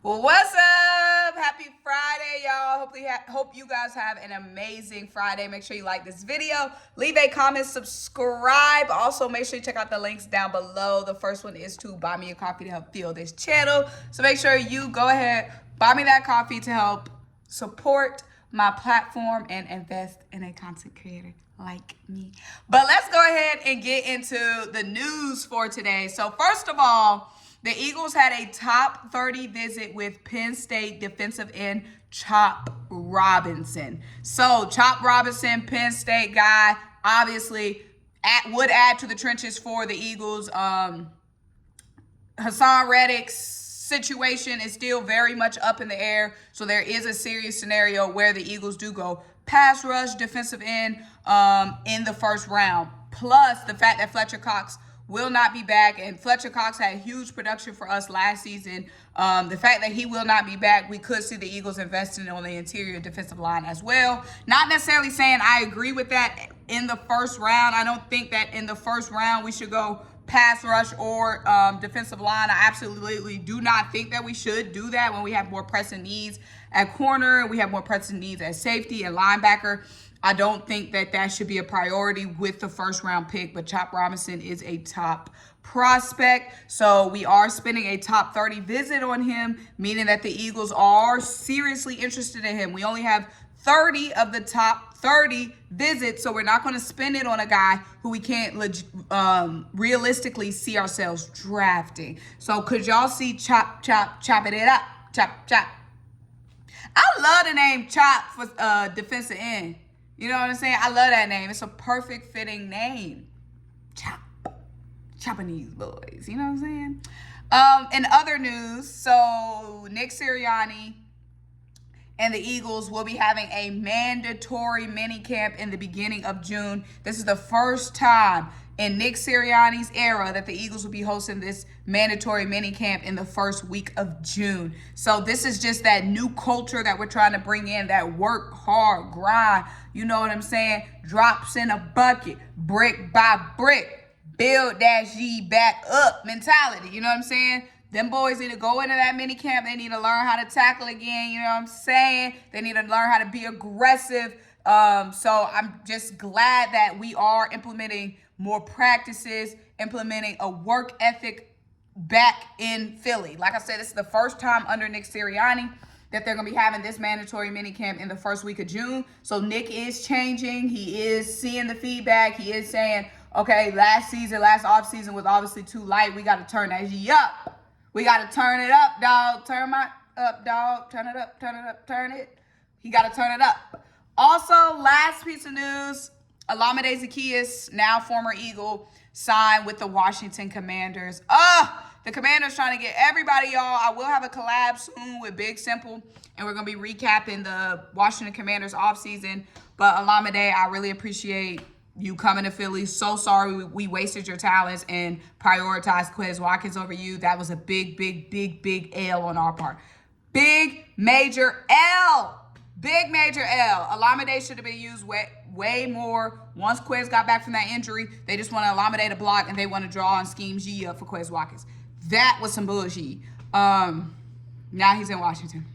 Well, what's up? Happy Friday, y'all. Hope you guys have an amazing Friday. Make sure you like this video, leave a comment, subscribe. Also, make sure you check out the links down below. The first one is to buy me a coffee to help fuel this channel. So make sure you go ahead, buy me that coffee to help support my platform and invest in a content creator like me. But let's go ahead and get into the news for today. So first of all, the Eagles had a top 30 visit with Penn State defensive end Chop Robinson. So Chop Robinson, Penn State guy, obviously would add to the trenches for the Eagles. Hassan Reddick's situation is still very much up in the air. So there is a serious scenario where the Eagles do go pass rush defensive end in the first round. Plus the fact that Fletcher Cox will not be back, and Fletcher Cox had huge production for us last season. The fact that he will not be back, we could see the Eagles investing on the interior defensive line as well. Not necessarily saying I agree with that in the first round. I don't think that in the first round we should go pass rush or defensive line. I absolutely do not think that we should do that when we have more pressing needs at corner, we have more pressing needs at safety and linebacker. I don't think that that should be a priority with the first round pick, but Chop Robinson is a top prospect. So we are spending a top 30 visit on him, meaning that the Eagles are seriously interested in him. We only have 30 of the top 30 visits, so we're not going to spend it on a guy who we can't realistically see ourselves drafting. So could y'all see chopping it up? Chop. I love the name Chop for defensive end. You know what I'm saying? I love that name. It's a perfect fitting name. Chopping these boys. You know what I'm saying? In other news, so Nick Sirianni and the Eagles will be having a mandatory minicamp in the beginning of June. This is the first time in Nick Sirianni's era that the Eagles will be hosting this mandatory minicamp in the first week of June. So this is just that new culture that we're trying to bring in, that work hard, grind, you know what I'm saying? Drops in a bucket, brick by brick, build that G back up mentality, you know what I'm saying? Them boys need to go into that mini camp. They need to learn how to tackle again. You know what I'm saying? They need to learn how to be aggressive. So I'm just glad that we are implementing more practices, implementing a work ethic back in Philly. Like I said, this is the first time under Nick Sirianni that they're going to be having this mandatory mini camp in the first week of June. So Nick is changing. He is seeing the feedback. He is saying, okay, last offseason was obviously too light. We got to turn that G up. We got to turn it up, dog. Turn it up, turn it. He got to turn it up. Also, last piece of news, Olamide Zaccheaus, now former Eagle, signed with the Washington Commanders. The Commanders trying to get everybody, y'all. I will have a collab soon with Big Simple, and we're going to be recapping the Washington Commanders offseason. But Olamide, I really appreciate you coming to Philly. So sorry we wasted your talents and prioritized Quez Watkins over you. That was a big L on our part. Big major L. Olamide should have been used way more. Once Quez got back from that injury, they just wanted Olamide to block and they want to draw and scheme G up for Quez Watkins. That was some bullshit. Now he's in Washington.